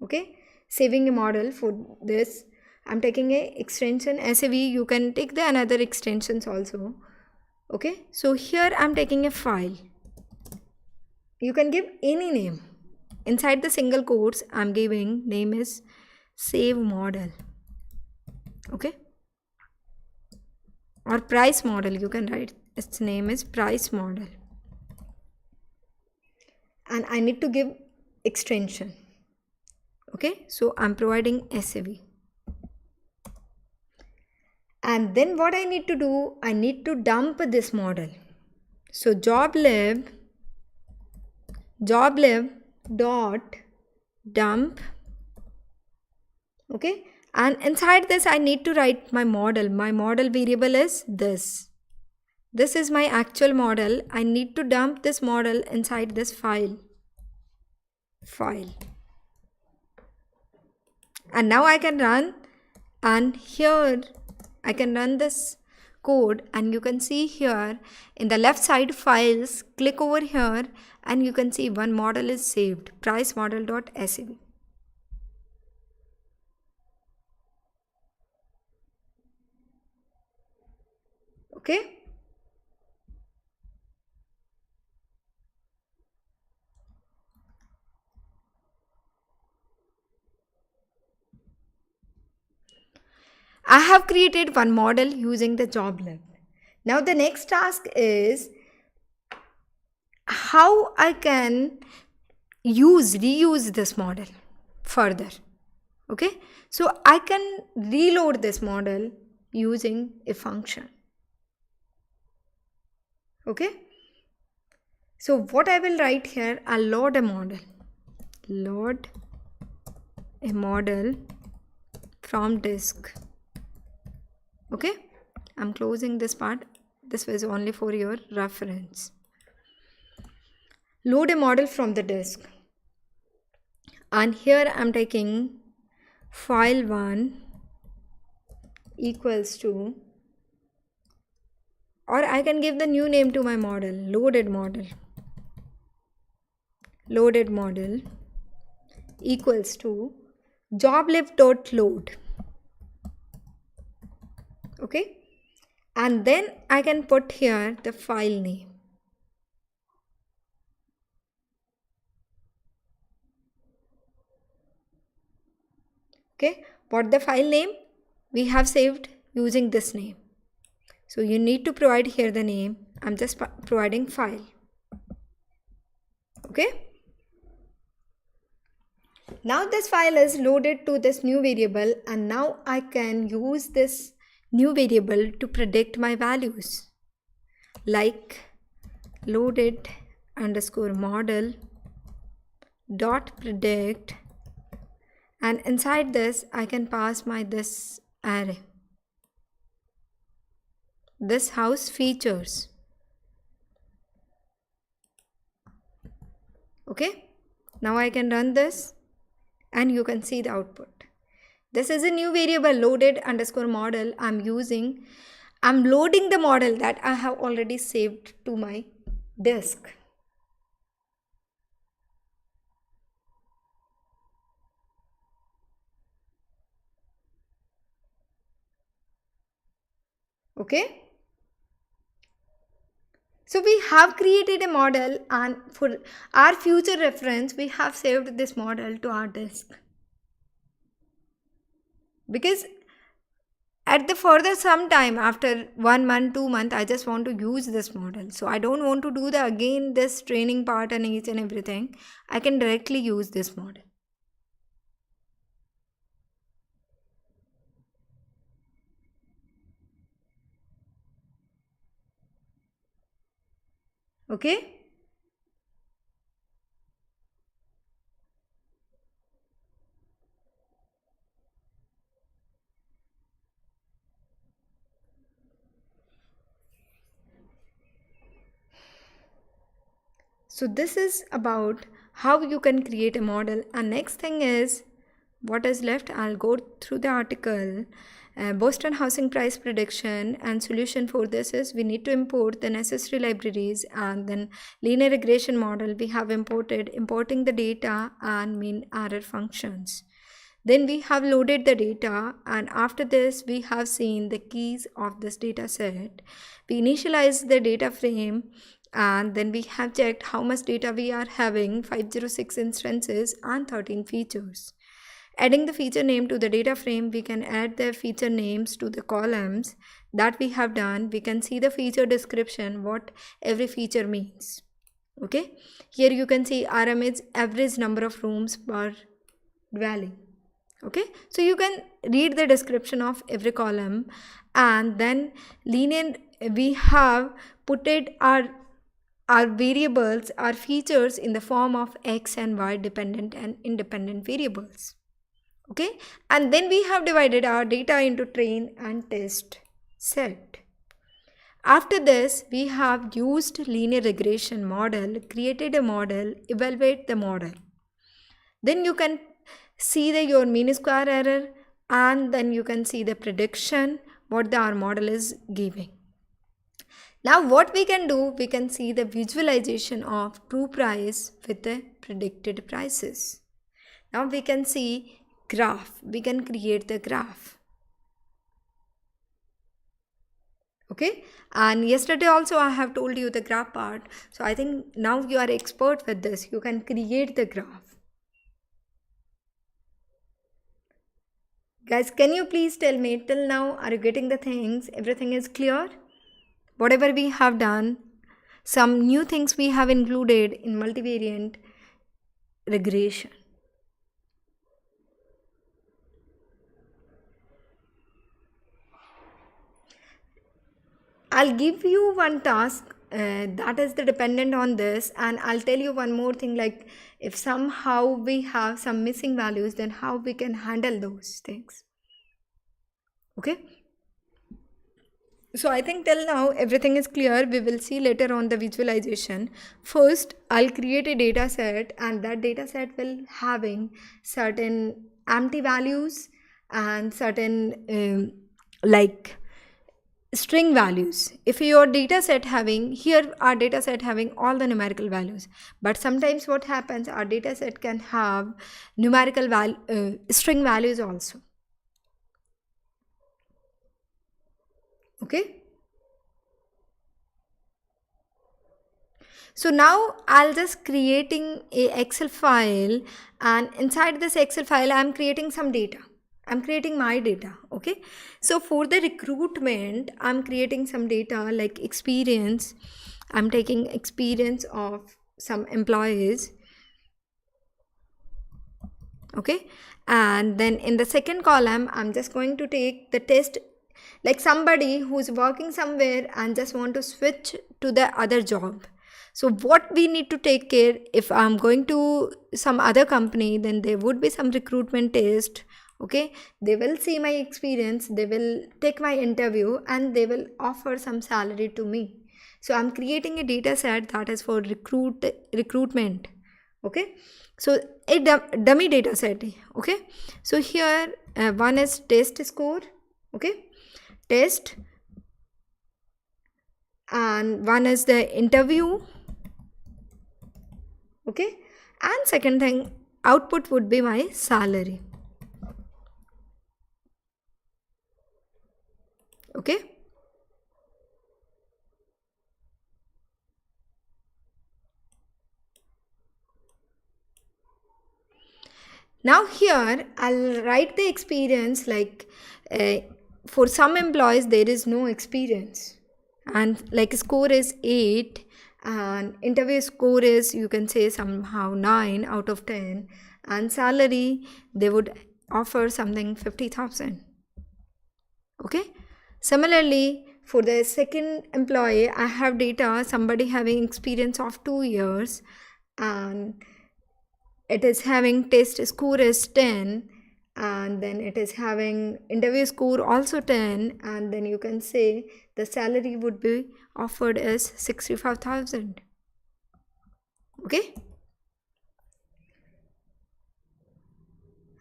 Okay, saving a model for this. I'm taking a extension SAV. You can take the another extensions also. Okay, so here I'm taking a file. You can give any name. Inside the single quotes, I'm giving name is save model. Okay, or price model. You can write its name is price model, and I need to give extension. Okay, so I'm providing SAV. And then what I need to do, I need to dump this model. So JobLib dot dump. Okay, and inside this I need to write my model. My model variable is this. This is my actual model. I need to dump this model inside this file. And now I can run, and here I can run this code and you can see here in the left side files, click over here and you can see one model is saved, price model.sav. Okay. I have created one model using the JobLib. Now the next task is how I can reuse this model further. Okay, so I can reload this model using a function. Okay, so what I will write here, I'll load a model from disk. Okay, I'm closing this part. This was only for your reference. Load a model from the disk, and here I'm taking file1 equals to, or I can give the new name to my model, loaded model equals to joblib.load. Okay, and then I can put here the file name. Okay, what the file name? We have saved using this name. So you need to provide here the name. I'm just providing file. Okay. Now this file is loaded to this new variable, and now I can use this new variable to predict my values, like loaded underscore model dot predict, and inside this I can pass my this array, this house features. Okay, now I can run this and you can see the output. This is a new variable, loaded underscore model. I'm loading the model that I have already saved to my disk. Okay. So we have created a model, and for our future reference, we have saved this model to our disk. Because at the further some time, after 1 month, 2 months, I just want to use this model. So I don't want to do this training part and each and everything. I can directly use this model. Okay. So this is about how you can create a model. And next thing is what is left. I'll go through the article. Boston housing price prediction, and solution for this is we need to import the necessary libraries, and then linear regression model we have importing the data and mean error functions. Then we have loaded the data, and after this we have seen the keys of this data set. We initialize the data frame, and then we have checked how much data we are having, 506 instances and 13 features. Adding the feature name to the data frame, we can add the feature names to the columns that we have done. We can see the feature description, what every feature means. Okay, here you can see RM is average number of rooms per dwelling. Okay, so you can read the description of every column, and then we have put it our variables, our features in the form of X and Y dependent and independent variables. Okay, and then we have divided our data into train and test set. After this, we have used linear regression model, created a model, evaluate the model. Then you can see your mean square error, and then you can see the prediction, what our model is giving. Now what we can do, we can see the visualization of true price with the predicted prices. Now we can see graph, we can create the graph. Okay, and yesterday also I have told you the graph part, so I think now you are expert with this, you can create the graph. Guys, can you please tell me till now, are you getting the things? Everything is clear? Whatever we have done, some new things we have included in multivariate regression. I'll give you one task that is the dependent on this, and I'll tell you one more thing, like if somehow we have some missing values, then how we can handle those things. Okay, so I think till now everything is clear. We will see later on the visualization. First I'll create a data set, and that data set will having certain empty values and certain like string values. If your data set having, here our data set having all the numerical values, but sometimes what happens, our data set can have numerical string values also. Okay, so now I'll just creating a Excel file, and inside this Excel file I'm creating some data. I'm creating my data. Okay, so for the recruitment I'm creating some data like experience. I'm taking experience of some employees. Okay, and then in the second column I'm just going to take the test, like somebody who's working somewhere and just want to switch to the other job. So what we need to take care, if I'm going to some other company, then there would be some recruitment test. Okay, they will see my experience, they will take my interview, and they will offer some salary to me. So I'm creating a data set that is for recruitment. Okay, so a dummy data set. Okay, so here one is test score. Okay, test, and one is the interview. Okay, and second thing, output would be my salary. Okay, now here I'll write the experience, like for some employees there is no experience, and like score is 8, and interview score is, you can say, somehow 9 out of 10, and salary they would offer something 50,000. Okay, similarly for the second employee I have data, somebody having experience of 2 years, and it is having test score is 10, and then it is having interview score also 10, and then you can say the salary would be offered as 65,000. Okay,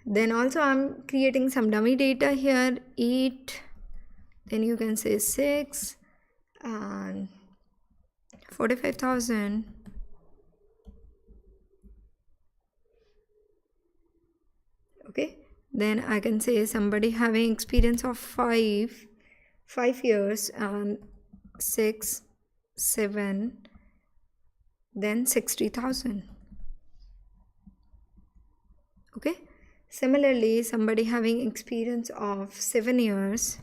then also I'm creating some dummy data here, 8, then you can say 6, and 45,000. Okay, then I can say somebody having experience of 5 years, and 6, 7, then 60,000. Okay, similarly somebody having experience of 7 years.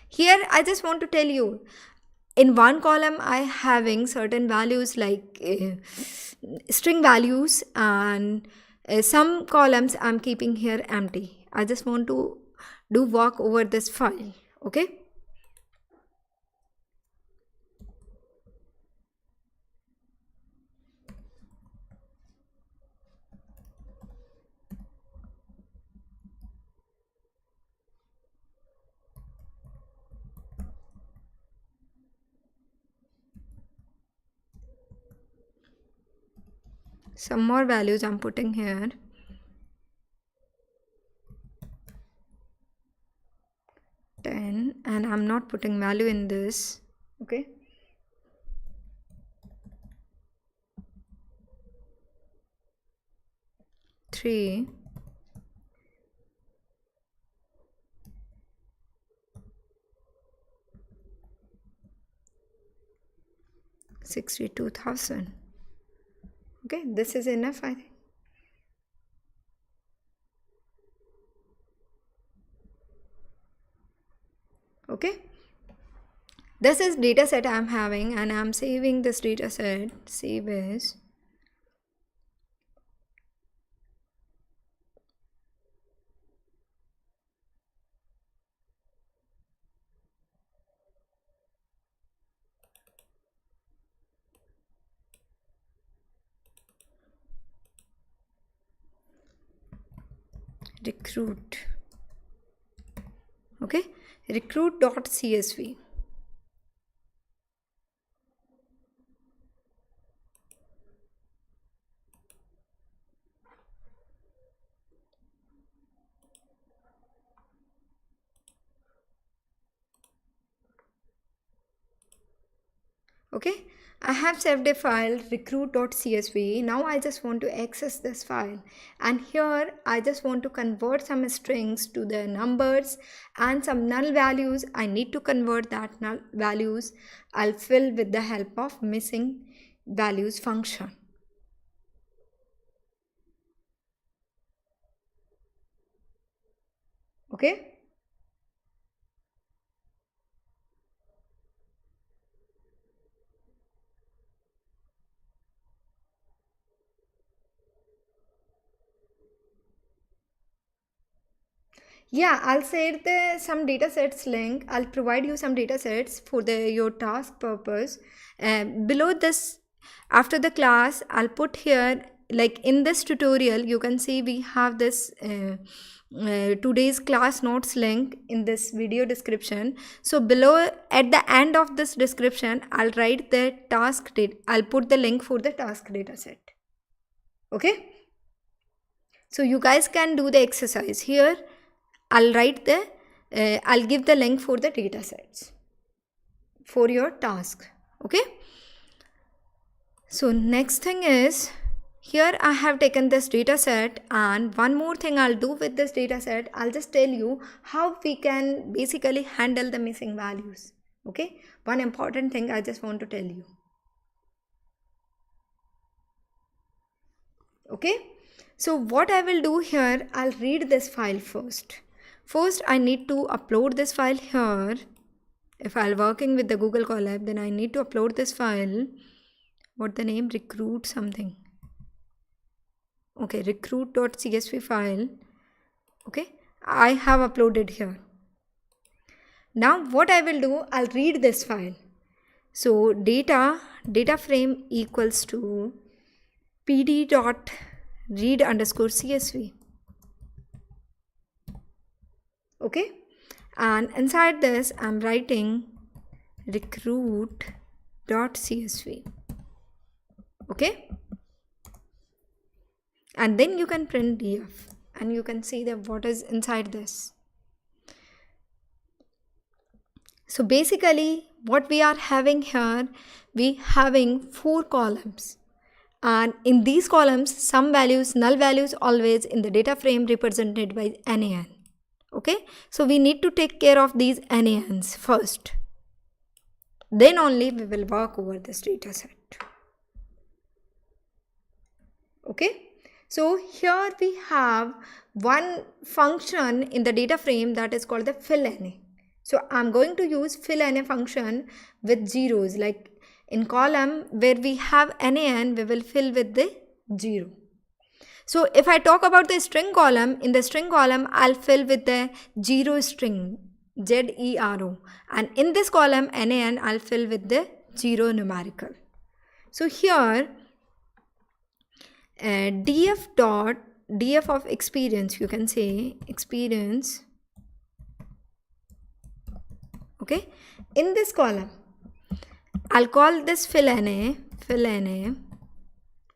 Here I just want to tell you, in one column I having certain values like string values, and some columns I'm keeping here empty. I just want to do work over this file. Okay, some more values I'm putting here. 10 and I'm not putting value in this. Okay. Three. 62,000. Okay, this is enough, I think. Okay, this is data set I'm having, and I'm saving this data set. Save as. Recruit. Okay, recruit.csv. Okay, I have saved a file recruit.csv. Now I just want to access this file, and here I just want to convert some strings to the numbers and some null values. I need to convert that null values. I'll fill with the help of missing values function. Okay. Yeah, I'll share some datasets link. I'll provide you some datasets for your task purpose. Below this, after the class, I'll put here, like in this tutorial, you can see we have this today's class notes link in this video description. So below, at the end of this description, I'll write the task date. I'll put the link for the task dataset. Okay. So you guys can do the exercise here. I'll write I'll give the link for the data sets for your task. Okay. So next thing is, here I have taken this data set, and one more thing I'll do with this data set, I'll just tell you how we can basically handle the missing values. Okay. One important thing I just want to tell you. Okay. So what I will do here, I'll read this file first. First, I need to upload this file here. If I'm working with the Google Colab, then I need to upload this file. What the name? Recruit something. Okay, recruit.csv file. Okay, I have uploaded here. Now what I will do, I'll read this file. So data frame equals to pd.read_csv. Okay, and inside this I'm writing recruit.csv. Okay, and then you can print df and you can see that what is inside this. So basically what we are having here, we having 4 columns, and in these columns some values, null values, always in the data frame represented by NaN. Okay, so we need to take care of these NaNs first, then only we will work over this data set. Okay, so here we have one function in the data frame that is called the fill_na. So I'm going to use fill_na function with zeros, like in column where we have NaN, we will fill with the 0. So if I talk about the string column, in the string column, I'll fill with the 0 string, ZERO. And in this column, NaN, I'll fill with the 0 numerical. So here, df of experience, you can say experience. Okay, in this column, I'll call this fill_na,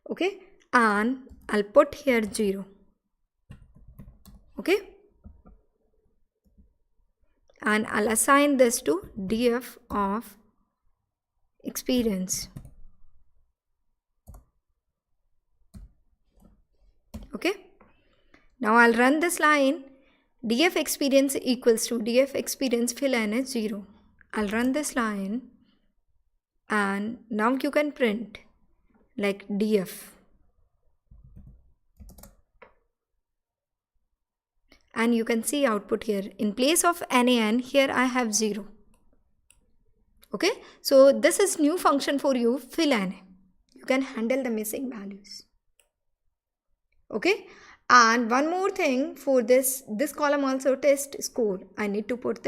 okay, and I'll put here 0. Okay, and I'll assign this to df of experience. Okay, now I'll run this line. Df experience equals to df experience fill n is 0. I'll run this line, and now you can print like df, and you can see output here. In place of nan, here I have 0. Okay, so this is new function for you, fill na. You can handle the missing values. Okay, and one more thing, for this column also test score, I need to put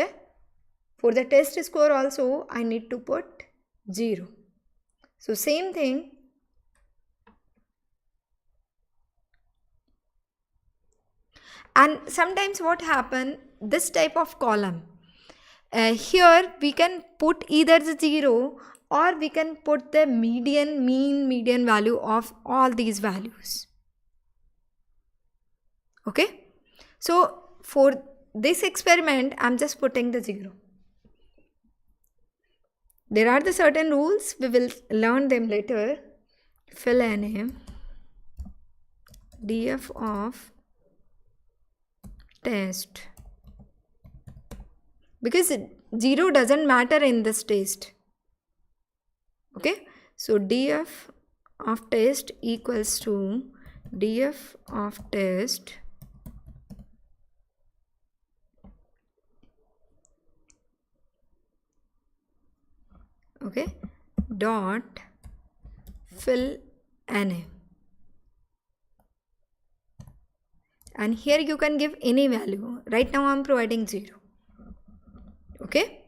for the test score also I need to put 0. So same thing, and sometimes what happen, this type of column, here we can put either the 0 or we can put the median value of all these values. Okay, so for this experiment I'm just putting the 0. There are the certain rules, we will learn them later. Fill na df of test, because 0 doesn't matter in this test. Okay, so df of test equals to df of test dot fill na, and here you can give any value. Right now I'm providing 0. Okay,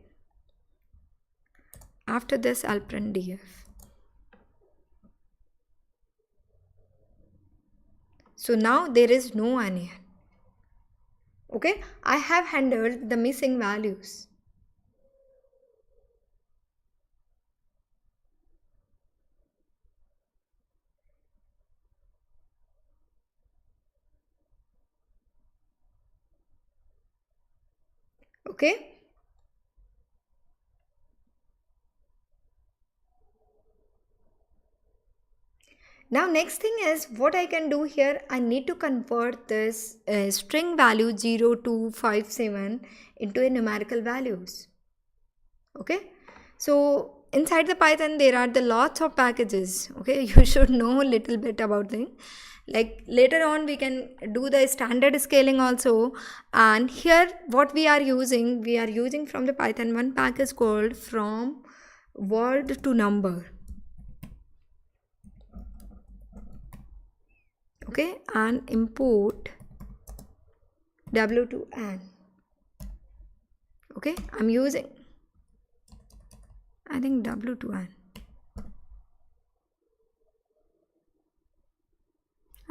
after this I'll print df. So now there is no na. Okay, I have handled the missing values. Okay, now next thing is what I can do here. I need to convert this string value 0257 into a numerical values. Okay, so inside the Python there are the lots of packages. Okay, you should know a little bit about them. Like later on we can do the standard scaling also, and here what we are using from the Python one package called from word to number. Okay, and import w to n. Okay, I'm using, I think, w to n.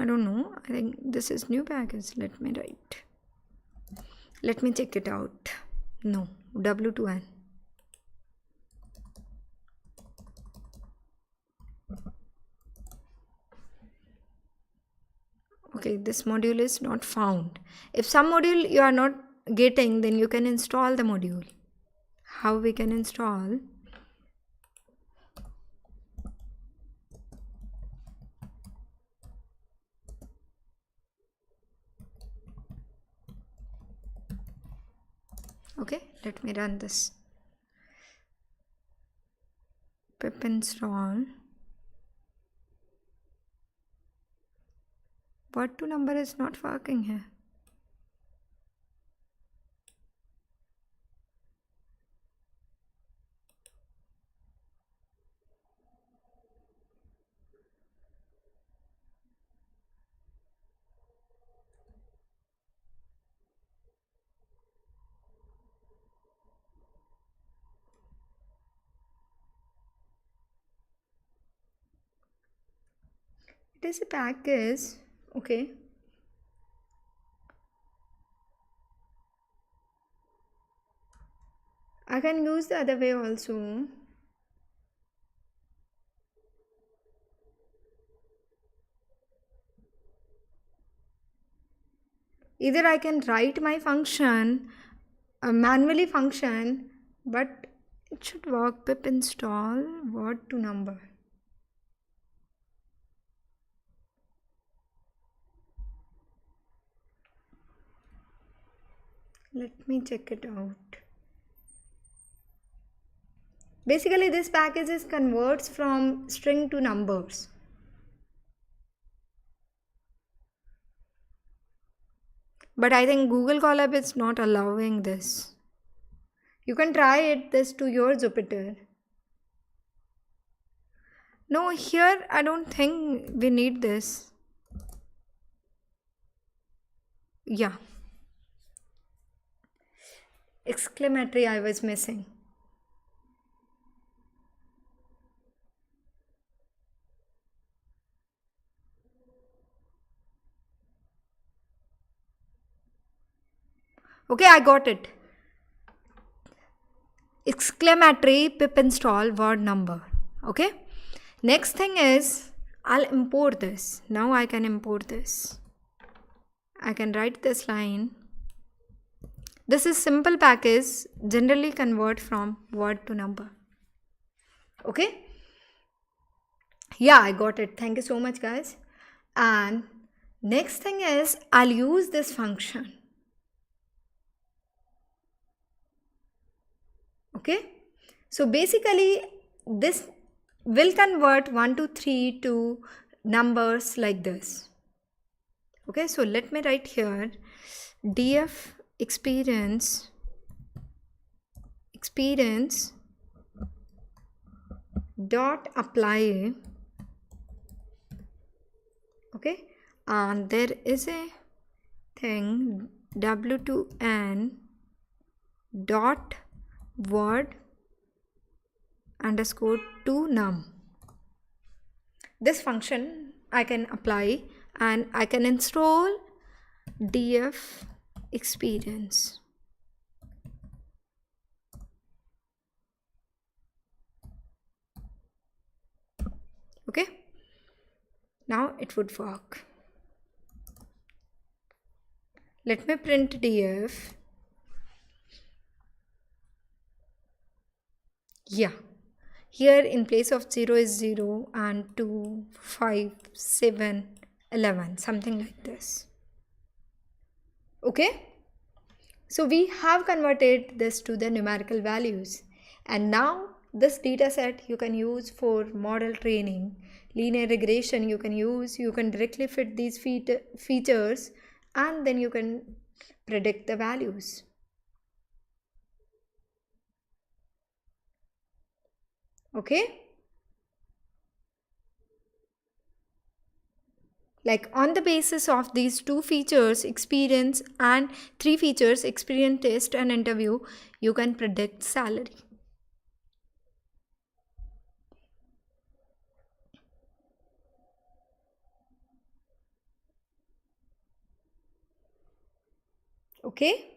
I don't know, I think this is new package. Let me check it out. No, w to n. Okay, this module is not found. If some module you are not getting, then you can install the module. How we can install? Okay, let me run this. Pip install. Word to number is not working here. It is a package. Okay, I can use the other way also. Either I can write my function manually function, but it should work. Pip install word to number. Let me check it out. Basically, this package is converts from string to numbers. But I think Google Colab is not allowing this. You can try it this to your Jupyter. No, here I don't think we need this. Yeah. Exclamatory I was missing. Okay, I got it. Exclamatory pip install word number. Okay. Next thing is I'll import this. Now I can import this. I can write this line. This is simple package, generally convert from word to number. Okay. Yeah, I got it. Thank you so much, guys. And next thing is I'll use this function. Okay. So basically this will convert 1 to 3 to numbers like this. Okay. So let me write here df experience dot apply. Okay, and there is a thing w2n dot word underscore to num. This function I can apply and I can install df experience. Okay, now it would work. Let me print df. Yeah, here in place of 0 is 0 and 2, 5, 7, 11, something like this. Okay, so we have converted this to the numerical values, and now this data set you can use for model training. Linear regression you can use, you can directly fit these features and then you can predict the values. Okay, like on the basis of these two features, experience, and three features, experience, test, and interview, you can predict salary. Okay,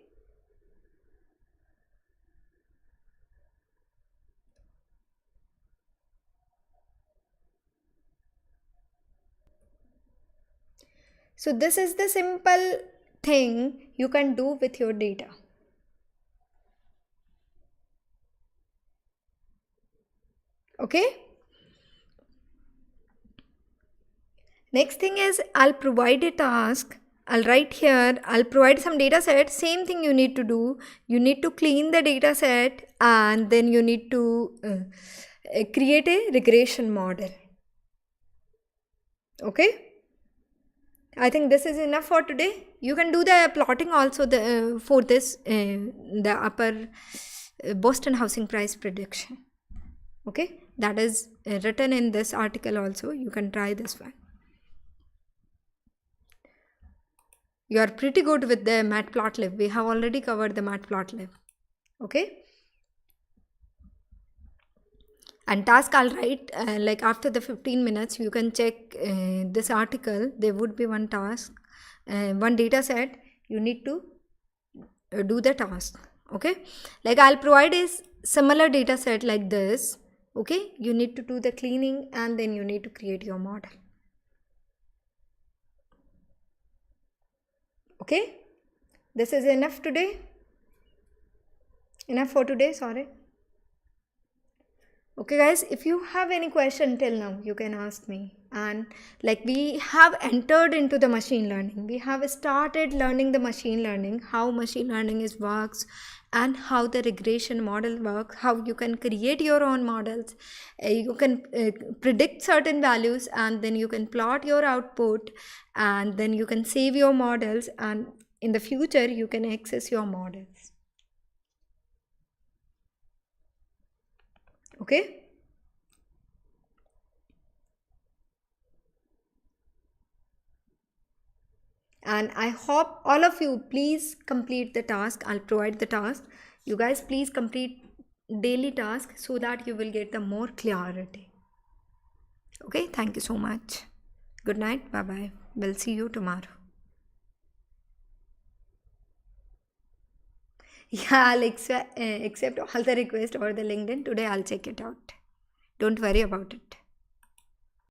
so this is the simple thing you can do with your data. Okay, next thing is I'll provide a task. I'll write here, I'll provide some data set. Same thing you need to do. You need to clean the data set and then you need to create a regression model. Okay, I think this is enough for today. You can do the plotting also for this the upper Boston housing price prediction. Okay, that is written in this article also. You can try this one. You are pretty good with the matplotlib. We have already covered the matplotlib. Okay, and task I'll write like after the 15 minutes you can check this article. There would be one task, one data set. You need to do the task. Okay, like I'll provide a similar data set like this. Okay, you need to do the cleaning and then you need to create your model. Okay, this is enough today. Enough for today, sorry. Okay guys, if you have any question till now, you can ask me. And like, we have entered into the machine learning. We have started learning the machine learning, how machine learning is works, and how the regression model works, how you can create your own models. You can predict certain values, and then you can plot your output, and then you can save your models, and in the future you can access your models. Okay. And I hope all of you please complete the task. I'll provide the task. You guys please complete daily task so that you will get the more clarity. Okay, thank you so much. Good night. Bye bye. We'll see you tomorrow. Yeah, I'll accept all the requests over the LinkedIn. Today I'll check it out. Don't worry about it.